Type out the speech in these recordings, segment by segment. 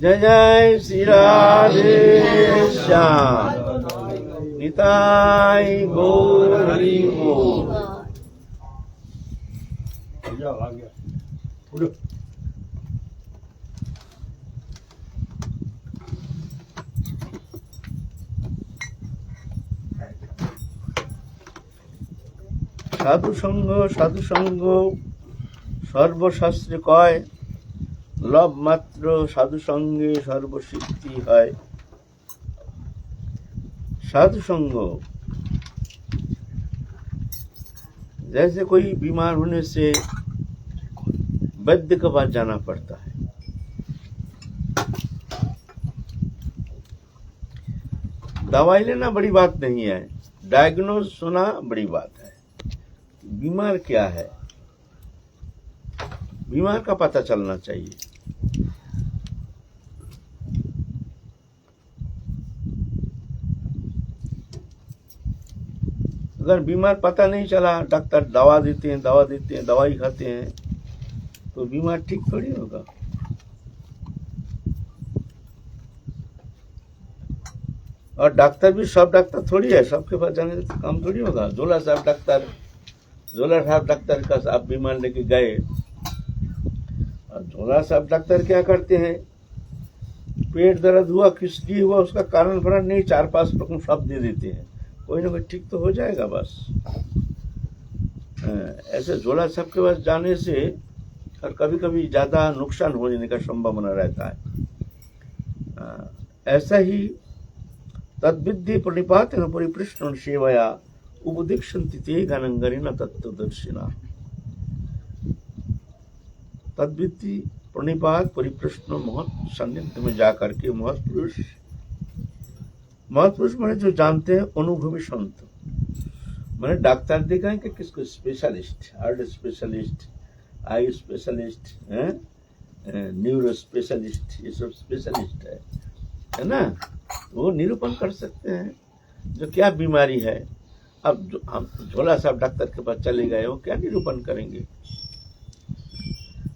जय जय श्री राधे श्याम निताय गौर हरि बोल। সাধু সঙ্গ সর্বশাস্ত্রে কয়, लव मात्र साधु संगे सर्वसिद्धि है। साधु संग जैसे कोई बीमार होने से वैद्य के पास जाना पड़ता है, दवाई लेना बड़ी बात नहीं है, डायग्नोज होना बड़ी बात है। बीमार क्या है, बीमार का पता चलना चाहिए। अगर बीमार पता नहीं चला, डॉक्टर दवा देते हैं, दवाई खाते हैं, तो बीमार ठीक थोड़ी होगा। और डॉक्टर भी सब डॉक्टर थोड़ी है, सबके पास जाने से काम थोड़ी होगा। झोला साहब डॉक्टर का आप बीमार लेके गए, और झोला साहब डॉक्टर क्या करते हैं, पेट दर्द हुआ, किस लिए हुआ, उसका कारण फरण नहीं, 4-5 रकम शब्द दे देते हैं, कोई ना कोई ठीक तो हो जाएगा बस। ऐसे झोला साहब के पास जाने से और कभी कभी ज्यादा नुकसान होने का संभावना रहता है। ऐसा ही तद्विद्धि प्रणिपात परिप्रश्न सेवया उपदीक्षन्ति ते गणंगरिण तत्वदर्शिना। तद्विद्धि प्रणिपात परिप्रश्न महत् सान्निध्य में जाकर के महापुरुष माने जो जानते हैं, अनुभवी संत, मैंने डॉक्टर देखा है कि किसको, specialist, heart specialist, eye specialist, neuro specialist, ये सब स्पेशलिस्ट है ना, वो निरूपण कर सकते हैं जो क्या बीमारी है। अब जो हम झोला साहब डॉक्टर के पास चले गए, वो क्या निरूपण करेंगे।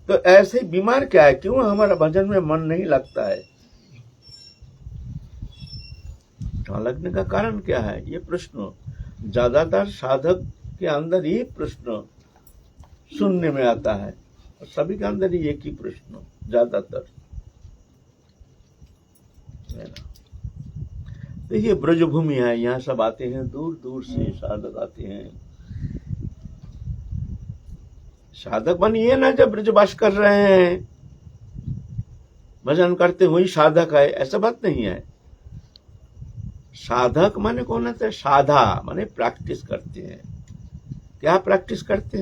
तो ऐसे बीमार क्या है, क्यों हमारा भजन में मन नहीं लगता है, लगने का कारण क्या है, ये प्रश्न ज्यादातर साधक के अंदर ये प्रश्न सुनने में आता है, और सभी के अंदर ही एक ही प्रश्न ज्यादातर है ना। तो ये ब्रजभूमि है, यहाँ सब आते हैं, दूर दूर से साधक आते हैं। साधक बनिए ना, जब ब्रजवास कर रहे हैं, भजन करते हुए साधक है, ऐसा बात नहीं है। साधक माने कौन है, साधा माने प्रैक्टिस करते हैं। क्या प्रैक्टिस करते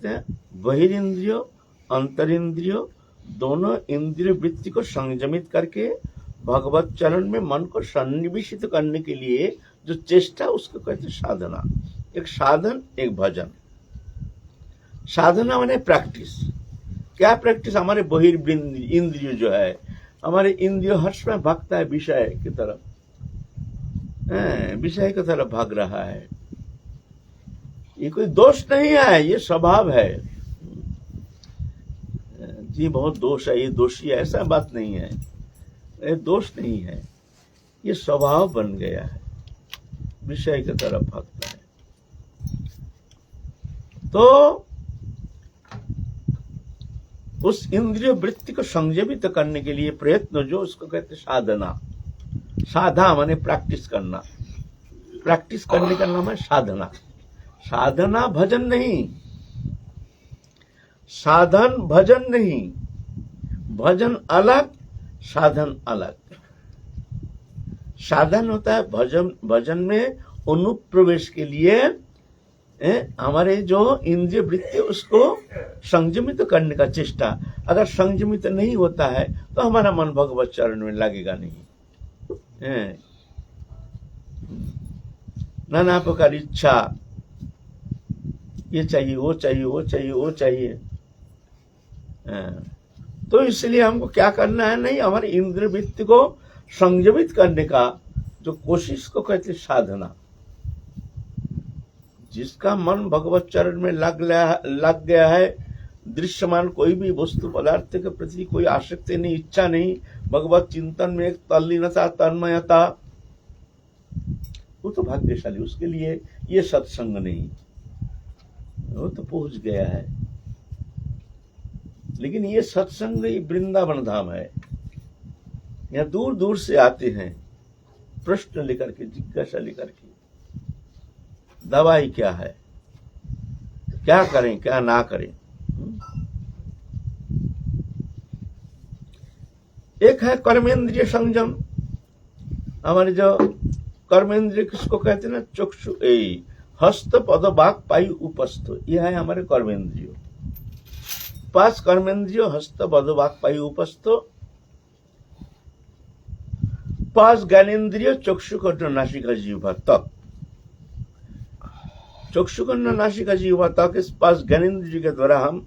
हैं, बहिरिंद्रियो अंतरिंद्रियो दोनों इंद्रिय वृत्ति को संयमित करके भगवत चरण में मन को सन्निवेशित करने के लिए जो चेष्टा, उसको कहते हैं साधना। एक साधन, एक भजन। साधना माने प्रैक्टिस। क्या प्रैक्टिस, हमारे बहिर्इंद्रिय जो है, हमारे इंद्रिय हर्ष में भागता है विषय की तरफ, विषय की तरफ भाग रहा है। ये कोई दोष नहीं है, ये स्वभाव है। जी बहुत दोष है, ये दोषी है, ऐसा बात नहीं है, ये दोष नहीं है, ये स्वभाव बन गया है, विषय की तरफ भागता है। तो उस इंद्रिय वृत्ति को संयमित करने के लिए प्रयत्न, जो उसको कहते साधना। साधा माने प्रैक्टिस करना, प्रैक्टिस करने का नाम है साधना। साधना भजन नहीं, साधन भजन नहीं, भजन अलग, साधन अलग। साधन होता है भजन में अनुप्रवेश के लिए हमारे जो इंद्रिय वृत्ति, उसको संयमित करने का चेष्टा। अगर संयमित नहीं होता है तो हमारा मन भगवत चरण में लगेगा नहीं। नाना प्रकार इच्छा, ये चाहिए, वो चाहिए, वो चाहिए, वो चाहिए। तो इसलिए हमको क्या करना है, नहीं, हमारे इंद्रिय वृत्ति को संयमित करने का जो कोशिश को कहते साधना। जिसका मन भगवत चरण में लग गया है, दृश्यमान कोई भी वस्तु पदार्थ के प्रति कोई आसक्ति नहीं, इच्छा नहीं, भगवत चिंतन में एक तल्लीनता, तन्मयता, वो तो भाग्यशाली, उसके लिए ये सत्संग नहीं, वो तो पहुंच गया है। लेकिन ये सत्संग ये वृंदावन धाम है, यहाँ दूर दूर से आते हैं प्रश्न लेकर के, जिज्ञासा लेकर के, दवाई क्या है, क्या करें क्या ना करें। एक है कर्मेंद्रिय संयम। हमारे जो कर्मेंद्रिय किसको कहते हैं ना, चक्षु, हस्त, पद, वाक, पायु, उपस्थ, यह है हमारे कर्मेंद्रिय। 5 कर्मेंद्रिय, हस्त, पद, वाक, पायु, उपस्थ। 5 ज्ञानेन्द्रिय, चक्षु, कर्ण, नासिका, जिह्वा, त्वक। चक्षु, कर्ण, नासिका, जिह्वा, त्वक, इस 5 ज्ञानेन्द्रिय के द्वारा हम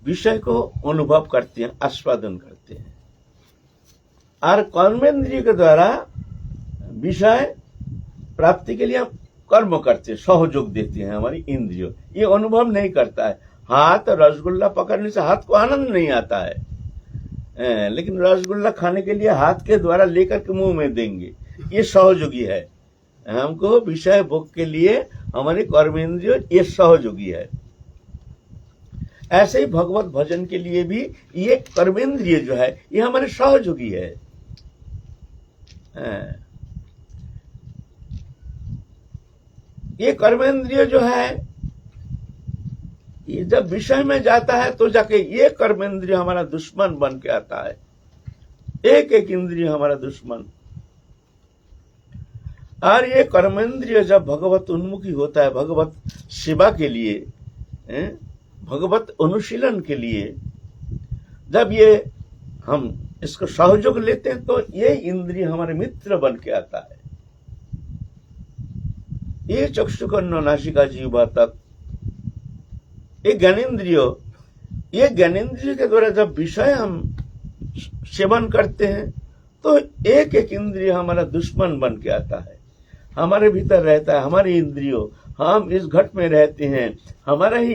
विषय को अनुभव करते हैं, आस्वादन करते हैं। और कर्मेंद्रिय के द्वारा विषय प्राप्ति के लिए हम कर्म करते हैं, सहयोग देते हैं। हमारी इंद्रियों ये अनुभव नहीं करता है। हाथ रसगुल्ला पकड़ने से हाथ को आनंद नहीं आता है, लेकिन रसगुल्ला खाने के लिए हाथ के द्वारा लेकर के मुंह में देंगे, ये सहयोगी है। हमको विषय भोग के लिए हमारे कर्मेंद्रिय ये सहयोगी है। ऐसे ही भगवत भजन के लिए भी ये कर्मेंद्रिय जो है ये हमारे सहयोगी है। ये कर्मेंद्रिय जो है ये जब विषय में जाता है तो जाके ये कर्मेंद्रिय हमारा दुश्मन बन के आता है। एक एक इंद्रिय हमारा दुश्मन। और ये कर्मेंद्रिय जब भगवत उन्मुखी होता है, भगवत सेवा के लिए, भगवत अनुशीलन के लिए, जब ये हम इसको सहयोग लेते हैं तो ये इंद्रिय हमारे मित्र बन के आता है। ये चक्षु, कर्ण, नासिका, जिह्वा, त्वक, ये ज्ञानेन्द्रिय, ये ज्ञानेन्द्रिय के द्वारा जब विषय हम सेवन करते हैं तो एक एक इंद्रिय हमारा दुश्मन बन के आता है। हमारे भीतर रहता है, हमारी इंद्रियों, हम इस घट में रहते हैं, हमारा ही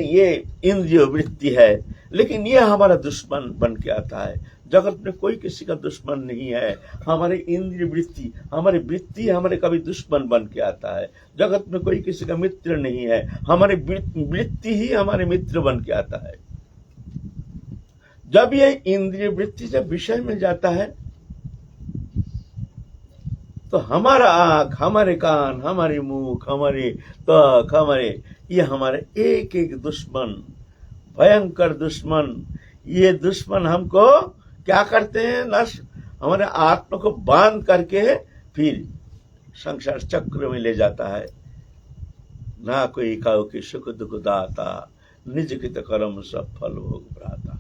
ये इंद्रिय वृत्ति है, लेकिन ये हमारा दुश्मन बन के आता है। जगत में कोई किसी का दुश्मन नहीं है। हमारे इंद्रिय वृत्ति, हमारी वृत्ति हमारे कभी दुश्मन बन के आता है। जगत में कोई किसी का मित्र नहीं है, हमारी वृत्ति ही हमारे मित्र बन के आता है। जब ये इंद्रिय वृत्ति जब विषय में जाता है तो हमारा आंख, हमारे कान, हमारे मुख, हमारे त्वक, ये हमारे एक एक दुश्मन, भयंकर दुश्मन, ये दुश्मन हमको क्या करते हैं, नष्ट हमारे आत्मा को बांध करके फिर संसार चक्र में ले जाता है। ना कोई काऊ की सुख दुख दाता, निज कृत कर्म सब फल भोग भ्राता।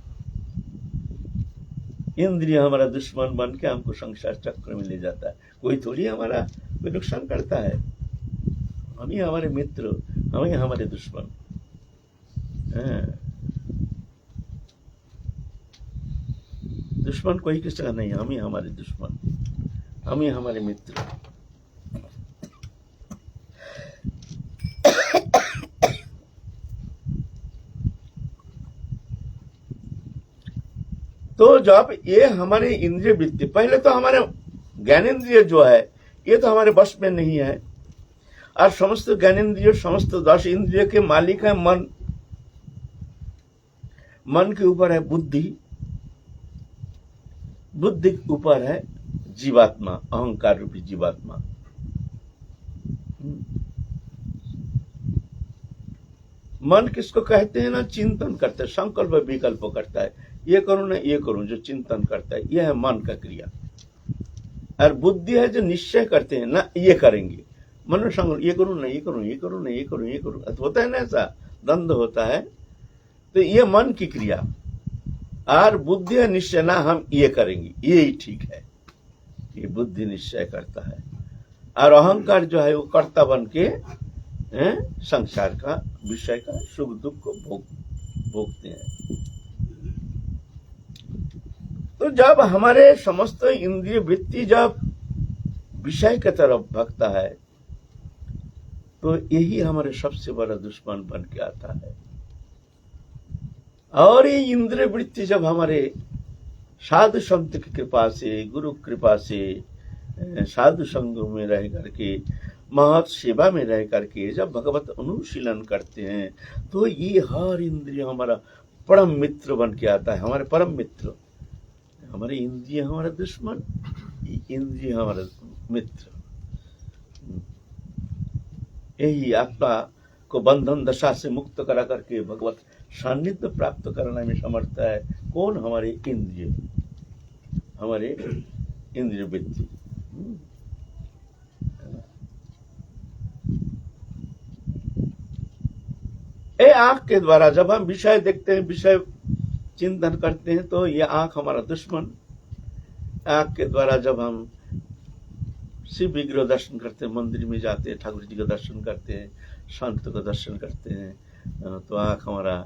इंद्रिय हमारा दुश्मन बन के हमको संसार चक्र में ले जाता है। कोई थोड़ी हमारा कोई नुकसान करता है, हम ही हमारे मित्र, हम ही हमारे दुश्मन। दुश्मन कोई किसी का नहीं, हम ही हमारे दुश्मन, हम ही हमारे मित्र। तो जब ये हमारे इंद्रिय वृत्ति, पहले तो हमारे ज्ञानेन्द्रिय जो है ये तो हमारे बस में नहीं है, और समस्त ज्ञानेन्द्रिय, समस्त 10 इंद्रिय के मालिक है मन। मन के ऊपर है बुद्धि, बुद्धि के ऊपर है जीवात्मा, अहंकार रूपी जीवात्मा। मन किसको कहते हैं ना, चिंतन करता है, संकल्प विकल्प करता है, ये करूं ना ये करूं, जो चिंतन करता है यह है मन का क्रिया। और बुद्धि है जो निश्चय करते हैं ना, ये करेंगे, मन में संकल्प, ये करूं ना ये करूं, ये करूं ना ये करूं, ये करूं, होता है ना, ऐसा द्वंद्व होता है। तो ये मन की क्रिया। और बुद्धि है निश्चय, ना हम ये करेंगे, ये ही ठीक है, ये बुद्धि निश्चय करता है। और अहंकार जो है वो कर्ता बन के संसार का, विषय का सुख दुख को भोगते हैं। तो जब हमारे समस्त इंद्रिय वृत्ति जब विषय की तरफ भगता है तो यही हमारे सबसे बड़ा दुश्मन बन के आता है। और ये इंद्रिय वृत्ति जब हमारे साधु संत की कृपा से, गुरु कृपा से, साधु संग में रह करके, महत सेवा में रह करके जब भगवत अनुशीलन करते हैं तो ये हर इंद्रिय हमारा परम मित्र बन के आता है। हमारे परम मित्र, हमारे इंद्रिय हमारा दुश्मन, इंद्रिय हमारा मित्र। यही आत्मा को बंधन दशा से मुक्त करा करके भगवत सान्निध्य प्राप्त करने में समर्थ है। कौन? हमारे इंद्रिय, हमारे इंद्रिय वृत्ति। ये आंख के द्वारा जब हम विषय देखते हैं, विषय चिंतन करते हैं, तो ये आंख हमारा दुश्मन। आंख के द्वारा जब हम शिव विग्रह दर्शन करते हैं, मंदिर में जाते हैं, ठाकुर जी का दर्शन करते हैं, संत का दर्शन करते हैं, तो आंख हमारा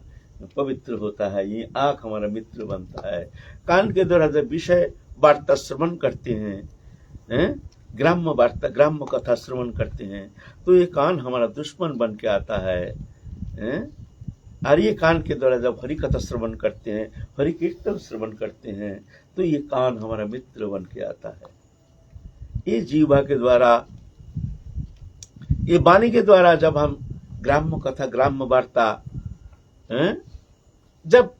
पवित्र होता है। ये आंख हमारा मित्र बनता है। कान के द्वारा जब विषय वार्ता श्रवण करते हैं, ग्राम्य वार्ता, ग्राम्य कथा श्रवण करते हैं, तो ये कान हमारा दुश्मन बन के आता है। और ये कान के द्वारा जब हरि कथा श्रवण करते हैं, हरि कीर्तन श्रवण करते हैं, तो ये कान हमारा मित्र बन के आता है। ये जीवा के द्वारा, ये वाणी के द्वारा जब हम ग्राम्य कथा, ग्राम्य वार्ता, जब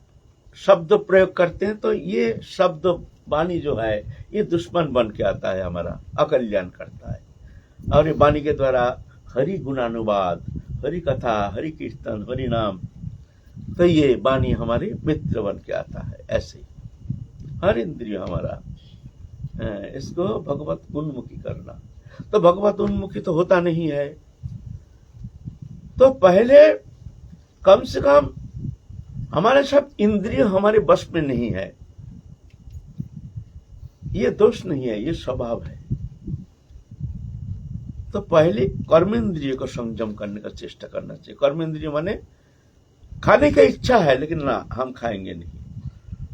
शब्द प्रयोग करते हैं, तो ये शब्द वाणी जो है ये दुश्मन बन के आता है, हमारा अकल्याण करता है। और ये वाणी के द्वारा हरि गुणानुवाद, हरि कथा, हरि कीर्तन, हरि नाम, तो ये वाणी हमारे मित्र बन के आता है। ऐसे हर इंद्रिय हमारा, इसको भगवत उन्मुखी करना। तो भगवत उन्मुखी तो होता नहीं है, तो पहले कम से कम हमारे सब इंद्रिय हमारे बस में नहीं है। ये दोष नहीं है, ये स्वभाव है। तो पहले कर्मेंद्रिय को संयम करने का चेष्टा करना चाहिए। कर्मेंद्रिय माने खाने की इच्छा है लेकिन ना, हम खाएंगे नहीं,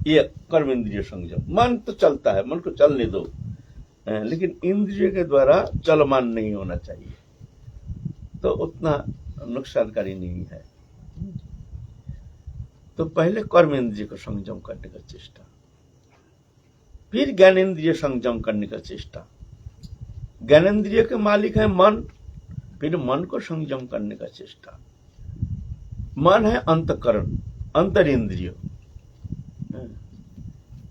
ये कर्मेंद्रिय संयम। मन तो चलता है, मन को चलने दो, लेकिन इंद्रिय के द्वारा चलमान नहीं होना चाहिए, तो उतना नुकसानकारी नहीं है। तो पहले कर्मेंद्रिय को संयम करने का चेष्टा, फिर ज्ञानेन्द्रिय संयम करने का चेष्टा। ज्ञानेन्द्रिय के मालिक है मन, फिर मन को संयम करने का चेष्टा। मन है अंतकरण, अंतरिंद्रिय।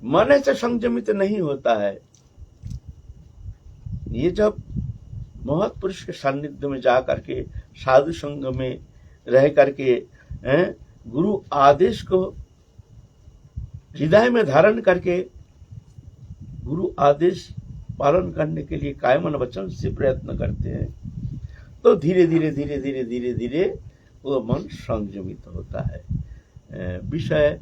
मन ऐसे संयमित नहीं होता है। ये जब महत्पुरुष के सानिध्य में जा करके, साधु संघ में रह करके, गुरु आदेश को हृदय में धारण करके, गुरु आदेश पालन करने के लिए कायमन वचन से प्रयत्न करते हैं, तो धीरे धीरे धीरे धीरे धीरे धीरे वो मन संयमित होता है। विषय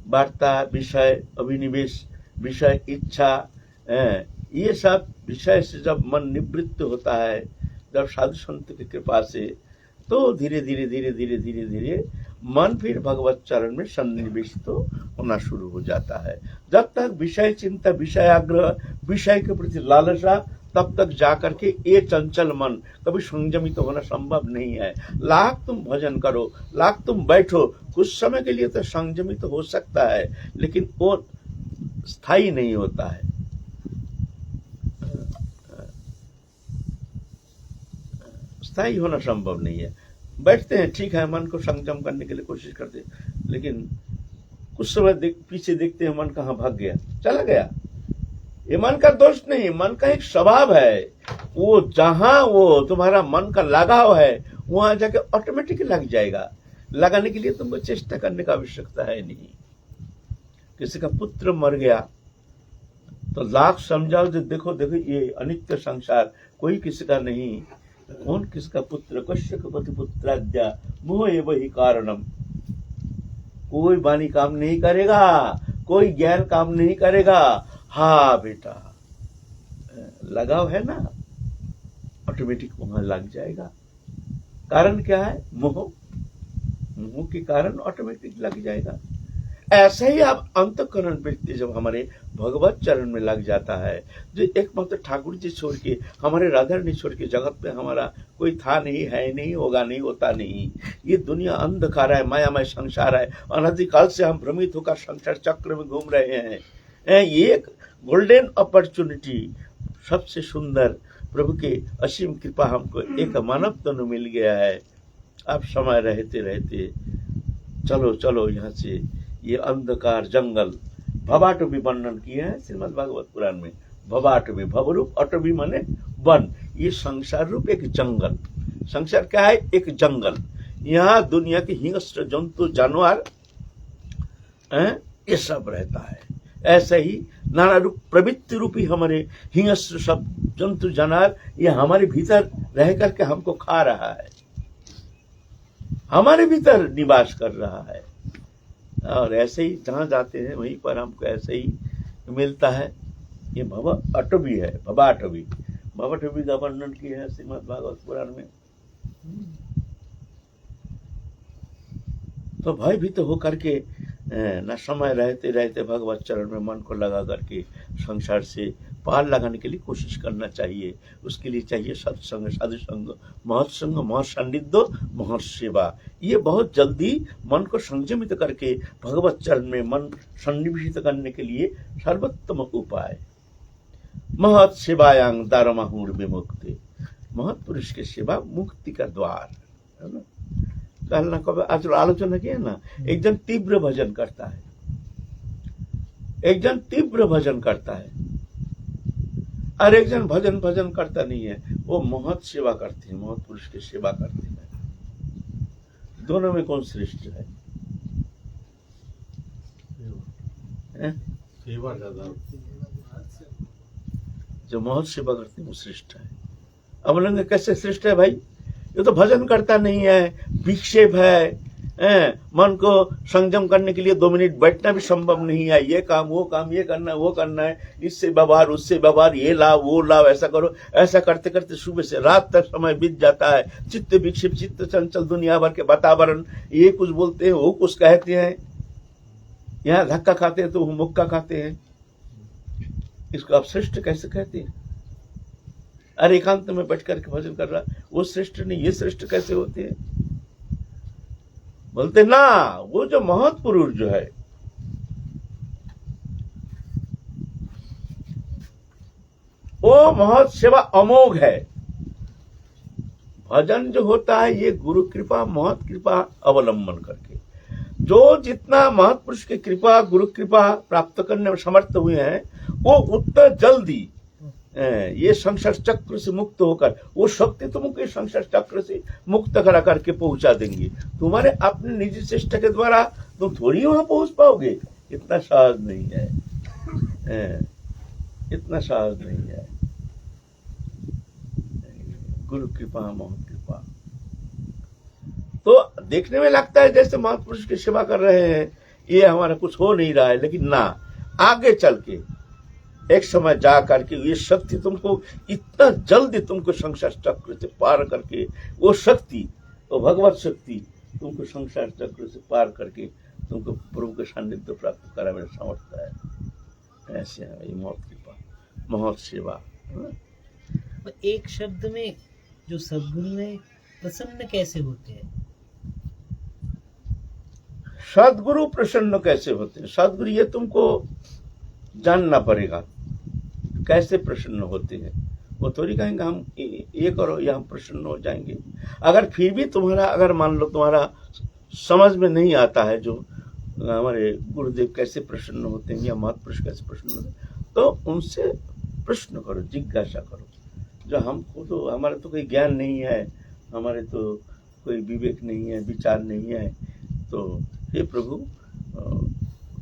वार्ता, विषय अभिनिवेश, विषय इच्छा, ये सब विषय से जब मन निवृत्त होता है, जब साधु संत की कृपा से, तो धीरे धीरे धीरे धीरे धीरे धीरे मन फिर भगवत चरण में सन्निवेशित होना शुरू हो जाता है। जब तक विषय चिंता, विषय आग्रह, विषय के प्रति लालसा, तब तक जाकर के ये चंचल मन कभी संयमित होना संभव नहीं है। लाख तुम भजन करो, लाख तुम बैठो, कुछ समय के लिए तो संयमित हो सकता है, लेकिन वो स्थायी नहीं होता है। स्थायी होना संभव नहीं है। बैठते हैं, ठीक है, मन को संयम करने के लिए कोशिश करते हैं, लेकिन कुछ समय पीछे देखते हैं मन कहाँ भाग गया, चला गया। ये मन का दोष नहीं, मन का एक स्वभाव है। वो जहां वो तुम्हारा मन का लगाव है, वहां जाके ऑटोमेटिक लग जाएगा। लगाने के लिए तुमको चेष्टा करने का आवश्यकता है नहीं। किसी का पुत्र मर गया तो लाख समझाओ, जो देखो देखो ये अनित्य संसार, कोई किसी का नहीं, कौन किसका पुत्र, कश्यपति पुत्राद्या मोह एव ही कारणम। कोई वाणी काम नहीं करेगा, कोई ज्ञान काम नहीं करेगा। हाँ बेटा, लगाव है ना, ऑटोमेटिक वहां लग जाएगा। कारण क्या है? मोह। मोह के कारण ऑटोमेटिक लग जाएगा। ऐसे ही आप अंतःकरण वृत्ति जब हमारे भगवत चरण में लग जाता है, जो एकमात्र ठाकुर जी छोड़ के, हमारे राधा रानी छोड़ के जगत में हमारा कोई था नहीं, है नहीं, होगा नहीं, होता नहीं। ये दुनिया अंधकार है, मायामय संसार है, अनादिकाल से हम भ्रमित होकर संसार चक्र में घूम रहे हैं। ये एक गोल्डन अपॉर्चुनिटी, सबसे सुंदर प्रभु के असीम कृपा हमको एक मानव तनु मिल गया है। अब समय रहते रहते चलो चलो यहाँ से, ये अंधकार जंगल, भवाटवी वर्णन किया है श्रीमद् भागवत पुराण में। भवाटवी, भवरूप, अटवी माने वन, ये संसार रूप एक जंगल। संसार क्या है? एक जंगल। यहाँ दुनिया के हिंस्र जंतु जानवर ये सब रहता है। ऐसे ही नाना रूप प्रवृत्ति रूपी हमारे हिंस्र सब जंतु जानवर ये हमारे भीतर रह करके हमको खा रहा है, हमारे भीतर निवास कर रहा है। और ऐसे ही जहाँ जाते हैं वहीं पर हमको ऐसे ही मिलता है। ये भव अटवी है, भवाटवी, भवाटवी का वर्णन किया है श्रीमद् भागवत पुराण में। तो भयभीत होकर के न समय रहते रहते भगवत चरण में मन को लगा करके संसार से पार लगाने के लिए कोशिश करना चाहिए। उसके लिए चाहिए सत्संग, साधुसंग, महत्संग, महसान्निध्य, महत्सेवा। ये बहुत जल्दी मन को संयमित करके भगवत चरण में मन सन्निवेशित करने के लिए सर्वोत्तम उपाय। महत् सेवायांग दारमाहुर विमुक्ति, महत् पुरुष की सेवा मुक्ति का द्वार है ना। कल ना कब आज आलोचना किया ना, एक जन तीव्र भजन करता है, एक जन तीव्र भजन करता है और एक जन भजन करता नहीं है। वो महत् सेवा करते हैं, महत् पुरुष की सेवा करते हैं। दोनों में कौन श्रेष्ठ है? सेवा ज्यादा, जो महत् सेवा करते हैं वो श्रेष्ठ है। अवलंग कैसे श्रेष्ठ है भाई? ये तो भजन करता नहीं है, विक्षेप है, मन को संयम करने के लिए 2 मिनट बैठना भी संभव नहीं है। ये काम वो काम, ये करना है वो करना है, इससे व्यवहार उससे व्यवहार, ये लाओ वो लाओ, ऐसा करो। ऐसा करते करते सुबह से रात तक समय बीत जाता है। चित्त विक्षेप, चित्त चंचल, दुनिया भर के वातावरण, ये कुछ बोलते हैं वो कुछ कहते हैं, यहाँ धक्का खाते हैं तो मुक्का खाते हैं। इसको आप श्रेष्ठ कैसे कहते हैं? अरे एकांत में बैठ करके भजन कर रहा, वो श्रेष्ठ नहीं, ये श्रेष्ठ कैसे होते हैं? बोलते ना, वो जो महत् पुरुष जो है, वो महत् सेवा अमोघ है। भजन जो होता है ये गुरु कृपा, महत् कृपा अवलंबन करके। जो जितना महत् पुरुष की कृपा, गुरु कृपा प्राप्त करने में समर्थ हुए हैं, वो उतना जल्दी ये संसार चक्र से मुक्त होकर, वो शक्ति तुमको इस संसार चक्र से मुक्त करा करके पहुंचा देंगे। तुम्हारे अपने निजी चेष्टा के द्वारा तुम थोड़ी वहां पहुंच पाओगे। इतना सहज नहीं है, इतना सहज नहीं है। गुरु कृपा, महत् कृपा। तो देखने में लगता है जैसे महापुरुष की सेवा कर रहे हैं, ये हमारा कुछ हो नहीं रहा है, लेकिन ना, आगे चल के एक समय जा करके ये शक्ति तुमको इतना जल्दी तुमको संसार चक्र से पार करके, वो शक्ति, वो भगवत शक्ति तुमको संसार चक्र से पार करके तुमको प्रभु के सानिध्य प्राप्त करा मेरा सामर्थ्य है। ऐसे है ये महत् कृपा, महत् सेवा। एक शब्द में जो सद्गुरु है प्रसन्न कैसे होते हैं? सद्गुरु प्रसन्न कैसे होते हैं? सद्गुरु ये तुमको जानना पड़ेगा कैसे प्रसन्न होते हैं। वो थोड़ी कहेंगे हम ये करो या हम प्रसन्न हो जाएंगे। अगर फिर भी तुम्हारा, अगर मान लो तुम्हारा समझ में नहीं आता है जो हमारे गुरुदेव कैसे प्रसन्न होते हैं या महापुरुष कैसे प्रसन्न होते हैं, तो उनसे प्रश्न करो, जिज्ञासा करो। जो हमको तो, हमारा तो कोई ज्ञान नहीं है, हमारे तो कोई विवेक नहीं है, विचार नहीं है, तो हे प्रभु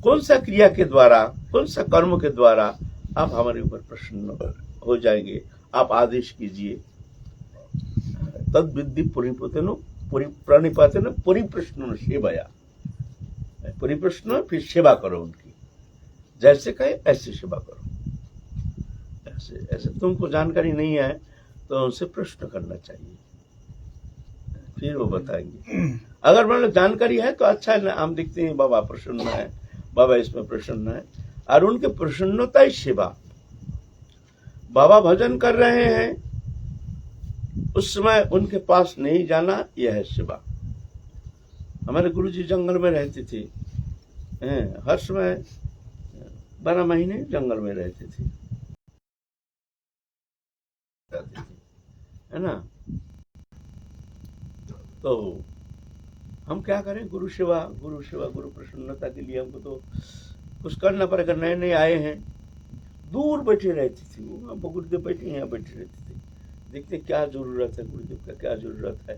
कौन सा क्रिया के द्वारा, कौन सा कर्म के द्वारा आप हमारे ऊपर प्रसन्न हो जाएंगे, आप आदेश कीजिए। तद विद्धि प्रणिपातेन परिप्रश्न सेवाया, परिप्रश्न फिर सेवा करो उनकी, जैसे कहे ऐसे सेवा करो। ऐसे ऐसे तुमको जानकारी नहीं है तो उनसे प्रश्न करना चाहिए, फिर वो बताएंगे। अगर मान लो जानकारी है तो अच्छा है ना, हम देखते हैं बाबा प्रसन्न है, बाबा इसमें प्रसन्न है, और उनके प्रसन्नता ही सेवा। बाबा भजन कर रहे हैं, उस समय उनके पास नहीं जाना, यह है सेवा। हमारे गुरुजी जंगल में रहते थे, हर समय 12 महीने जंगल में रहते थे, है ना। तो हम क्या करें, गुरु सेवा, गुरु प्रसन्नता के लिए हमको तो कुछ करना पड़ेगा। नए नए आए हैं, दूर बैठे रहती थी वो, अब गुरुदेव बैठे यहाँ बैठे रहते थे, देखते क्या जरूरत है गुरुदेव का, क्या जरूरत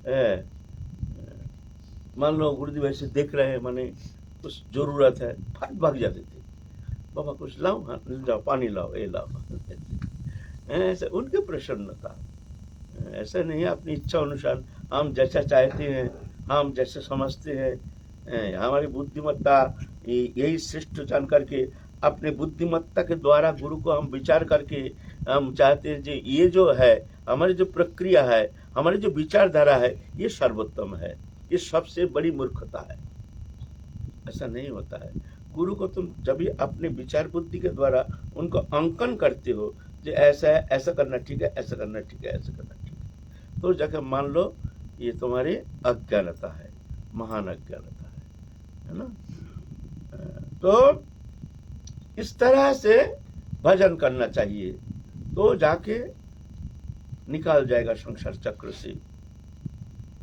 है। मान लो गुरुदेव ऐसे देख रहे हैं, माने कुछ जरूरत है, फट भाग जाते थे, बाबा कुछ लाओ, हाँ जाओ, पानी लाओ, ये लाओ। ऐसे उनकी प्रसन्नता, ऐसा नहीं अपनी इच्छा अनुसार हम जैसा चाहते हैं, हम जैसे समझते हैं, हमारी बुद्धिमत्ता यही श्रेष्ठ जान करके अपने बुद्धिमत्ता के द्वारा गुरु को हम विचार करके हम चाहते हैं कि ये जो है हमारी जो प्रक्रिया है, हमारी जो विचारधारा है, ये सर्वोत्तम है, ये सबसे बड़ी मूर्खता है। ऐसा नहीं होता है। गुरु को तुम जब भी अपने विचार बुद्धि के द्वारा उनको अंकन करते हो, जो ऐसा है, ऐसा करना ठीक है, ऐसा करना ठीक है, ऐसा करना ठीक है, तो जाकर मान लो ये तुम्हारी अज्ञानता है, महान अज्ञानता है ना। तो इस तरह से भजन करना चाहिए, तो जाके निकाल जाएगा संसार चक्र से।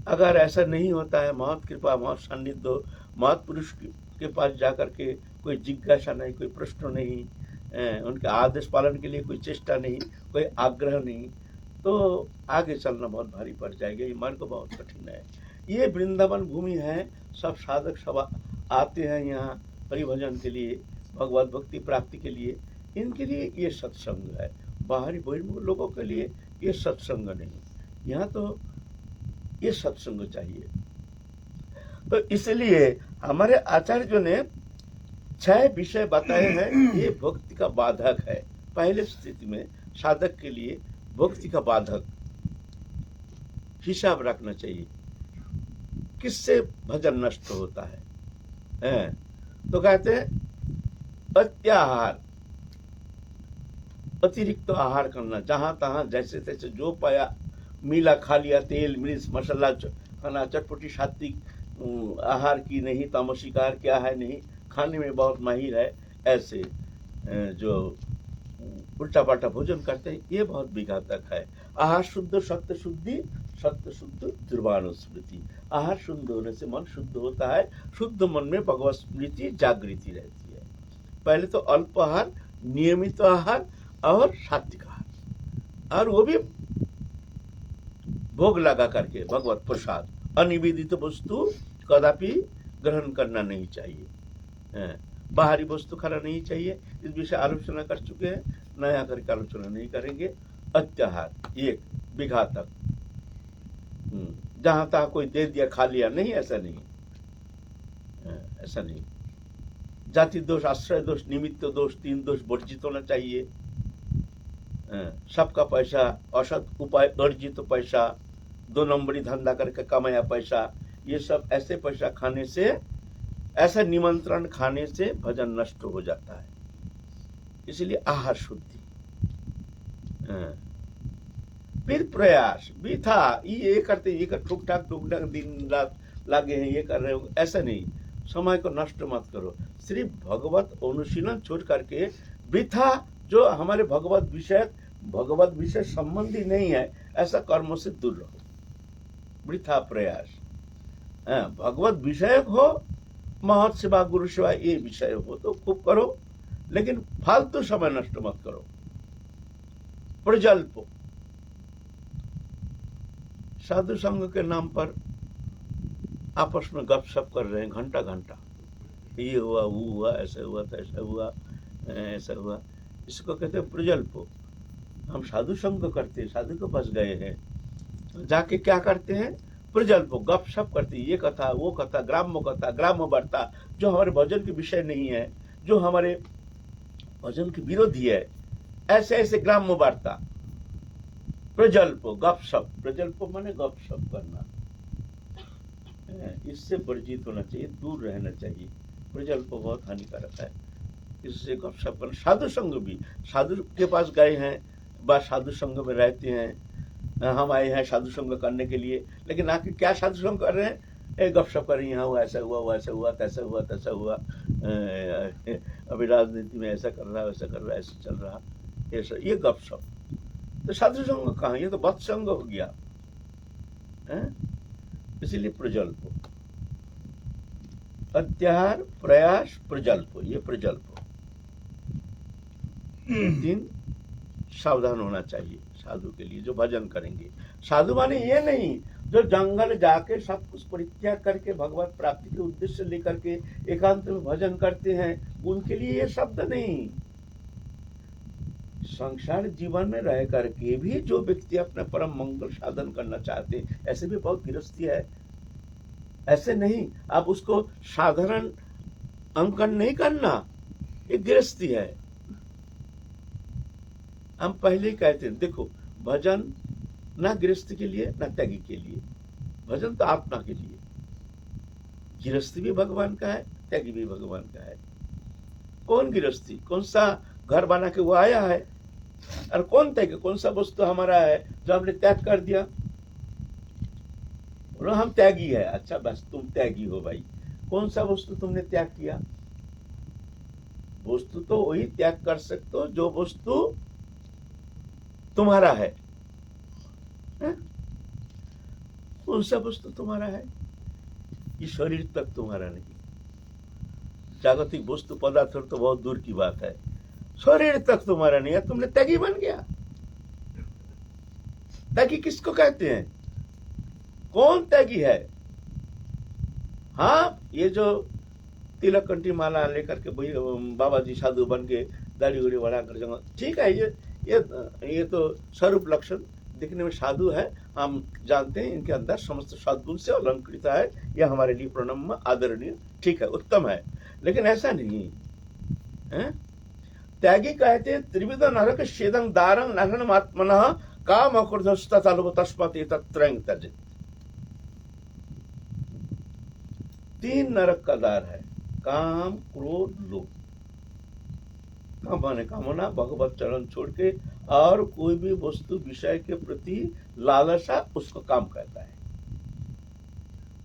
अगर ऐसा नहीं होता है, महत कृपा, महत सान्निध्य, महत पुरुष के पास जाकर के कोई जिज्ञासा नहीं, कोई प्रश्न नहीं, उनके आदेश पालन के लिए कोई चेष्टा नहीं, कोई आग्रह नहीं, तो आगे चलना बहुत भारी पड़ जाएगा। ये मार्ग बहुत कठिन है। ये वृंदावन भूमि है, सब साधक सब आते हैं यहाँ परिभजन के लिए, भगवत भक्ति प्राप्ति के लिए, इनके लिए ये सत्संग है। बाहरी बहिर्मुख लोगों के लिए ये सत्संग नहीं, यहाँ तो ये सत्संग चाहिए। तो इसलिए हमारे आचार्यों ने 6 विषय बताए हैं, ये भक्ति का बाधक है। पहले स्थिति में साधक के लिए भक्ति का बाधक हिसाब रखना चाहिए, किससे भजन नष्ट होता है। तो कहते हैं अत्याहार, अतिरिक्त आहार करना, जहां तहां जैसे तैसे जो पाया मिला खा लिया, तेल मिर्च मसाला खाना, चटपटी सात्विक आहार की नहीं, तामसिक आहार क्या है नहीं, खाने में बहुत माहिर है, ऐसे जो उल्टा पाल्टा भोजन करते हैं, ये बहुत विघातक है। आहार शुद्ध सत्य शुद्धि, सत्य शुद्ध दुर्वाण स्मृति। आहार शुद्ध होने से मन शुद्ध होता है, शुद्ध मन में भगवत स्मृति जागृति रहती है। पहले तो अल्प आहार, नियमित आहार और सात्विक आहार, और वो भी भोग लगा करके भगवत प्रसाद। अनिवेदित वस्तु कदापि ग्रहण करना नहीं चाहिए, बाहरी वस्तु खाना नहीं चाहिए। इस विषय आलोचना कर चुके हैं, नया करके आलोचना नहीं करेंगे। अत्याहार एक विघातक, जहां तहां कोई दे दिया खा लिया नहीं, ऐसा नहीं, ऐसा नहीं। जाति दोष, आश्रय दोष, निमित्त दोष, 3 दोष वर्जित होना चाहिए। सबका पैसा, असत उपाय अर्जित पैसा, 2 नंबरी धंधा करके कमाया पैसा, ये सब ऐसे पैसा खाने से, ऐसा निमंत्रण खाने से भजन नष्ट हो जाता है। इसलिए आहार शुद्धि। फिर प्रयास वृथा, ये करते, ये कर ठुक ठाक दिन रात लागे हैं, ये कर रहे हो, ऐसा नहीं। समय को नष्ट मत करो, सिर्फ भगवत अनुशीलन छोड़ करके वृथा जो हमारे भगवत विषय संबंधी नहीं है, ऐसा कर्मों से दूर रहो। वृथा प्रयास, भगवत विषय हो, महत सेवा, गुरु सेवा, ये विषय हो तो खूब करो, लेकिन फालतू समय नष्ट मत करो। प्रजल्प, साधु संघ के नाम पर आपस में गपशप कर रहे हैं घंटा घंटा, ये हुआ, वो हुआ, ऐसा हुआ, तैसा हुआ, ऐसा हुआ, इसको कहते हैं प्रजल्प। हम साधु संघ करते हैं, साधु के पास गए हैं, जाके क्या करते हैं, प्रजल्प, गपशप करते हैं, ये कथा, वो कथा, ग्राम्य कथा, ग्राम्य वार्ता, जो हमारे भजन के विषय नहीं है, जो हमारे भजन के विरोधी है, ऐसे ऐसे ग्राम्य वार्ता, प्रजल्प, गपशप। प्रजल्प माने गपशप करना, इससे वर्जित होना चाहिए, दूर रहना चाहिए। प्रजल्प बहुत हानिकारक है। इससे गपशप करना, साधु संग भी, साधु के पास गए हैं बस साधु संग में रहते हैं, हम आए हैं साधु संग करने के लिए, लेकिन आके क्या साधु संग कर रहे हैं, एक गपशप कर रही, यहाँ हुआ ऐसा हुआ, वैसा हुआ, तैसा हुआ, तैसा हुआ, अभी राजनीति में ऐसा कर रहा है, वैसा कर रहा है, ऐसा चल रहा, ये गपशप। तो साधु संग कहाँ, ये तो बत्संग हो गया है। इसीलिए प्रजल्प, अत्याहार, प्रयास, प्रजल्प, ये प्रजल्प, तीन सावधान होना चाहिए साधु के लिए जो भजन करेंगे। साधु माने ये नहीं जो जंगल जाके सब कुछ परित्याग करके भगवत प्राप्ति के उद्देश्य लेकर के एकांत में भजन करते हैं, उनके लिए ये शब्द नहीं। संसार जीवन में रह करके भी जो व्यक्ति अपना परम मंगल साधन करना चाहते हैं, ऐसे भी बहुत गृहस्थी है, ऐसे नहीं आप उसको साधारण अंकन नहीं करना, ये गृहस्थी है। हम पहले ही कहते हैं, देखो भजन ना गृहस्थ के लिए ना त्यागी के लिए, भजन तो आत्मा के लिए। गृहस्थी भी भगवान का है, त्यागी भी भगवान का है। कौन गृहस्थी, कौन सा घर बना के वो आया है, और कौन त्यागी, कौन सा वस्तु हमारा है जो हमने त्याग कर दिया, बोलो हम त्यागी है, अच्छा बस तुम त्यागी हो भाई, कौन सा वस्तु तुमने त्याग किया। वस्तु तो वही त्याग कर सकते हो जो वस्तु तुम्हारा है, कौन सा वस्तु तुम्हारा है, ये शरीर तक तुम्हारा नहीं। जागतिक वस्तु पदार्थ तो बहुत दूर की बात है, शरीर तक तुम्हारा नहीं है, तुमने त्यागी बन गया। त्यागी किसको कहते हैं, कौन त्यागी है। हाँ, ये जो तिलक कंठी माला लेकर के बाबा जी साधु बन के दाढ़ी उड़ी बढ़ाकर जमा, ठीक है, ये तो स्वरूप लक्षण दिखने में साधु है, हम जानते हैं इनके अंदर समस्त सद्गुण से अलंकृत है, यह हमारे लिए प्रणम्य आदरणीय, ठीक है, उत्तम है, लेकिन ऐसा नहीं है। त्यागी कहते हैं त्रिविध नरक छेदं दारं नरन आत्मनः काम क्रोधस्तलोभ तस्मात् एतत्त्रयं त्यजेत्। तीन नरक का द्वार है, काम, क्रोध, लोभ। काम माने कामना, भगवत चरण छोड़ के और कोई भी वस्तु विषय के प्रति लालसा, उसको काम कहता है।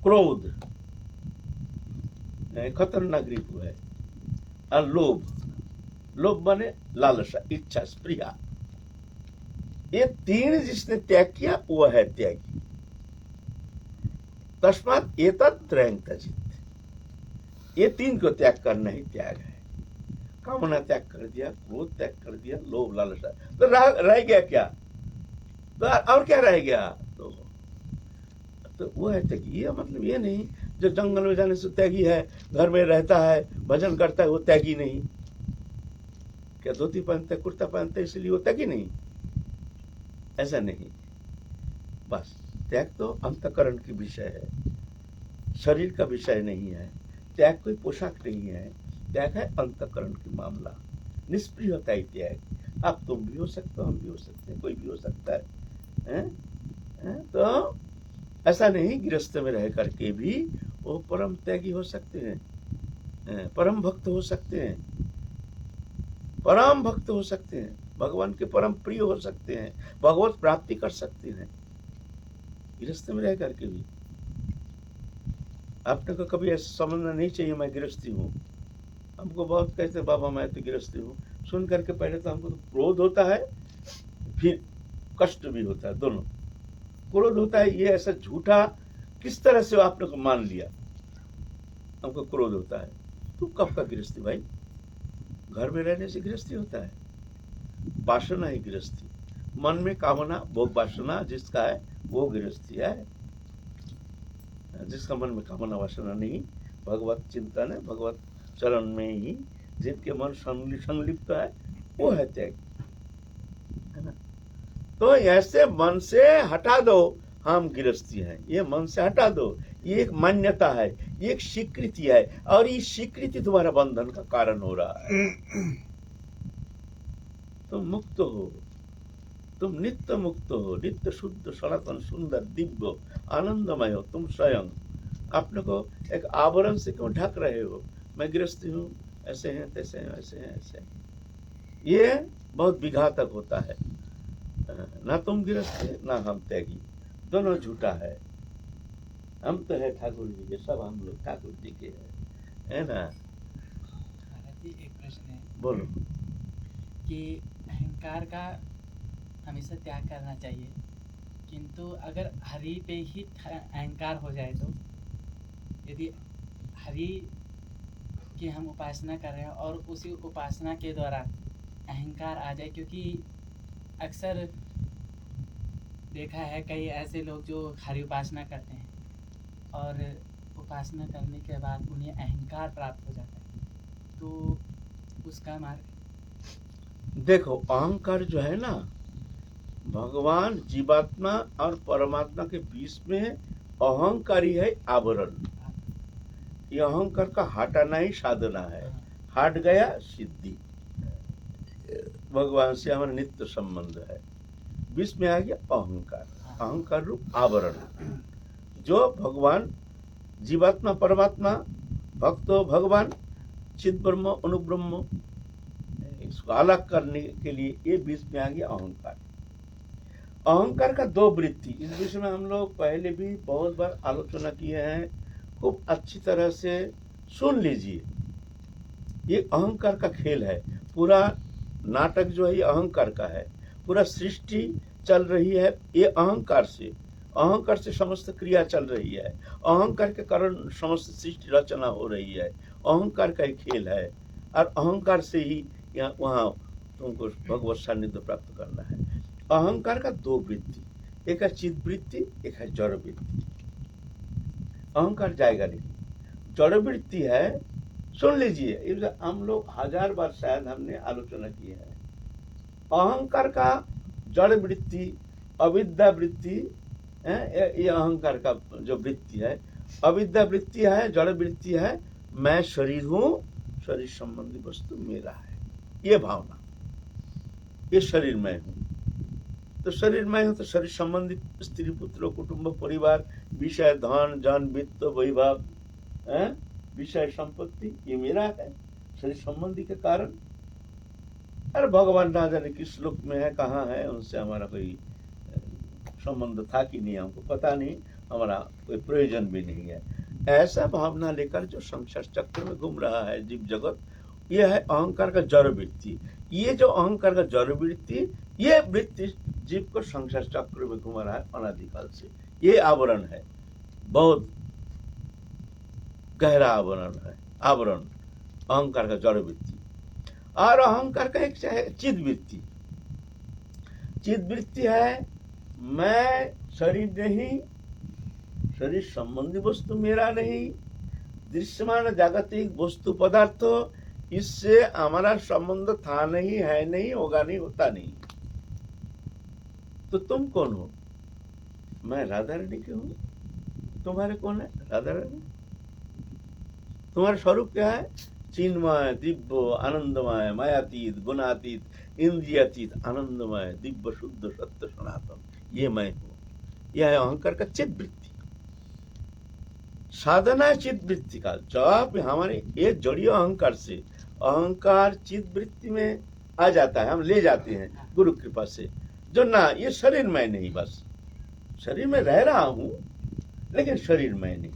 क्रोध खतरनाक रिपु है, और लोभ, लोभ माने लालसा, इच्छा, स्प्रिया। ये तीन जिसने त्याग किया वो है त्यागी। तस्मात् एतत्त्रयं त्यजेत्, ये तीन को त्याग करना ही त्याग है। कामना त्याग कर दिया, क्रोध त्याग कर दिया, लोभ लालसा, तो रह गया क्या, तो और क्या रह गया, तो वो है त्यागी। ये मतलब ये नहीं जो जंगल में जाने से त्यागी है, घर में रहता है भजन करता है वो त्यागी नहीं। क्या धोती पहनता है, कुर्ता पहनता है इसलिए वो त्यागी नहीं, ऐसा नहीं। बस त्याग तो अंतकरण की विषय है, शरीर का विषय नहीं है। त्याग कोई पोशाक नहीं है, त्याग है अंतकरण की मामला। निष्प्रिय होता है त्याग। आप तुम भी हो सकते हो, हम भी हो सकते हैं, कोई भी हो सकता है, तो ऐसा नहीं गृहस्थ में रह करके भी वो परम त्यागी हो सकते हैं, परम भक्त हो सकते हैं, परम भक्त हो सकते हैं, भगवान के परम प्रिय हो सकते हैं, भगवत प्राप्ति कर सकते हैं गृहस्थ में रह करके भी। आपने को कभी ऐसा समझना नहीं चाहिए मैं गृहस्थी हूँ। हमको बहुत कहते बाबा मैं तो गृहस्थी हूँ, सुन करके पहले तो हमको तो क्रोध होता है, फिर कष्ट भी होता है, दोनों। क्रोध होता है, ये ऐसा झूठा किस तरह से आपने को मान लिया, हमको क्रोध होता है। तू कब का गृहस्थी भाई, घर में रहने से गृहस्थी होता है, वासना ही गृहस्थी। मन में कामना भोग वासना जिसका है वो गृहस्थी है। जिसका मन में कामना वासना नहीं, भगवत चिंतन है, भगवत चरण में ही जिनके मन संलिप्त है वो है त्याग, है ना। तो ऐसे मन से हटा दो हम गृहस्थी हैं, ये मन से हटा दो, ये एक मान्यता है, ये एक स्वीकृति है, और ये स्वीकृति तुम्हारा बंधन का कारण हो रहा है। तुम मुक्त हो, तुम नित्य मुक्त हो, नित्य शुद्ध सनातन सुंदर दिव्य आनंदमय हो तुम स्वयं। अपने को एक आवरण से क्यों ढक रहे हो। मैं गृहस्थी हूँ, ऐसे हैं तैसे हैं वैसे हैं ऐसे हैं, ये बहुत विघातक होता है। ना तुम गृहस्थ है ना हम त्यागी, दोनों झूठा है। हम तो है ठाकुर जी के, सब हम लोग ठाकुर जी के है ना। महाराज जी एक प्रश्न है बोलो। कि अहंकार का हमेशा त्याग करना चाहिए, किंतु अगर हरि पे ही अहंकार हो जाए तो, यदि हरि की हम उपासना कर रहे हैं और उसी उपासना के द्वारा अहंकार आ जाए, क्योंकि अक्सर देखा है कई ऐसे लोग जो हरि उपासना करते हैं और उपासना करने के बाद उन्हें अहंकार प्राप्त हो जाता है, तो उसका मार्ग। देखो अहंकार जो है ना, भगवान जीवात्मा और परमात्मा के बीच में अहंकार ही है आवरण। ये अहंकार का हटाना ही साधना है। हट गया सिद्धि, भगवान से हमारा नित्य संबंध है। बीच में आ गया अहंकार, अहंकार रूप आवरण, जो भगवान जीवात्मा परमात्मा भक्त भगवान चिद ब्रह्म अनुब्रह्म, इसको अलग करने के लिए ये बीच में आ गया अहंकार। अहंकार का दो वृत्ति, इस विषय में हम लोग पहले भी बहुत बार आलोचना किए हैं, खूब अच्छी तरह से सुन लीजिए। ये अहंकार का खेल है, पूरा नाटक जो है ये अहंकार का है, पूरा सृष्टि चल रही है ये अहंकार से, अहंकार से समस्त क्रिया चल रही है, अहंकार के कारण समस्त सृष्टि रचना हो रही है, अहंकार का ही खेल है। और अहंकार से ही यहाँ वहाँ तुमको भगवत सानिध्य प्राप्त करना है। अहंकार का दो वृत्ति, एक है चित्त वृत्ति, एक है जड़ वृत्ति। अहंकार जाएगा नहीं, जड़ वृत्ति है। सुन लीजिए, हम लोग 1000 बार शायद हमने आलोचना की है। अहंकार का जड़ वृत्ति, अविद्या वृत्ति है, ये अहंकार का जो वृत्ति है, अविद्या वृत्ति है, जड़ वृत्ति है। मैं शरीर हूँ, शरीर संबंधी वस्तु मेरा है, ये भावना, ये शरीर मैं हूँ। तो शरीर मैं हूँ तो शरीर संबंधित स्त्री पुत्र कुटुंब परिवार विषय धन जन वित्त वैभव विषय संपत्ति ये मेरा है, शरीर संबंधी के कारण। अरे भगवान ना जाने किस लोक में है, कहाँ है, उनसे हमारा कोई संबंध था कि नहीं हमको पता नहीं, हमारा कोई प्रयोजन भी नहीं है। ऐसा भावना लेकर जो संसार चक्र में घूम रहा है जीव जगत, ये है अहंकार का जड़ वृत्ति। ये जो अहंकार का जड़ वृत्ति, ये वृत्ति जीव को संसार चक्र में घुमा रहा है अनादिकाल से। ये आवरण है, बहुत गहरा आवरण है, आवरण अहंकार का जड़ वृत्ति। और अहंकार का एक चिद वृत्ति, चिद वृत्ति है मैं शरीर नहीं, शरीर संबंधी वस्तु मेरा नहीं, दृश्यमान जागतिक वस्तु पदार्थ इससे हमारा संबंध था नहीं, है नहीं, होगा नहीं, होता नहीं। तो तुम कौन हो? मैं राधा रानी की हूँ। तुम्हारे कौन है? राधा रानी। तुम्हारा स्वरूप क्या है? चिन्मय दिव्य आनंदमय मायातीत गुणातीत इंद्रियातीत आनंदमय दिव्य शुद्ध सत्य सनातन, ये मैं हूँ। यह है अहंकार का चित्त वृत्ति। साधना चित्त वृत्ति का, जब हमारे ये जड़ीय अहंकार से अहंकार चित्त वृत्ति में आ जाता है, हम ले जाते हैं गुरु कृपा से, जो ना ये शरीर मैं नहीं, बस शरीर में रह रहा हूं लेकिन शरीर मैं नहीं।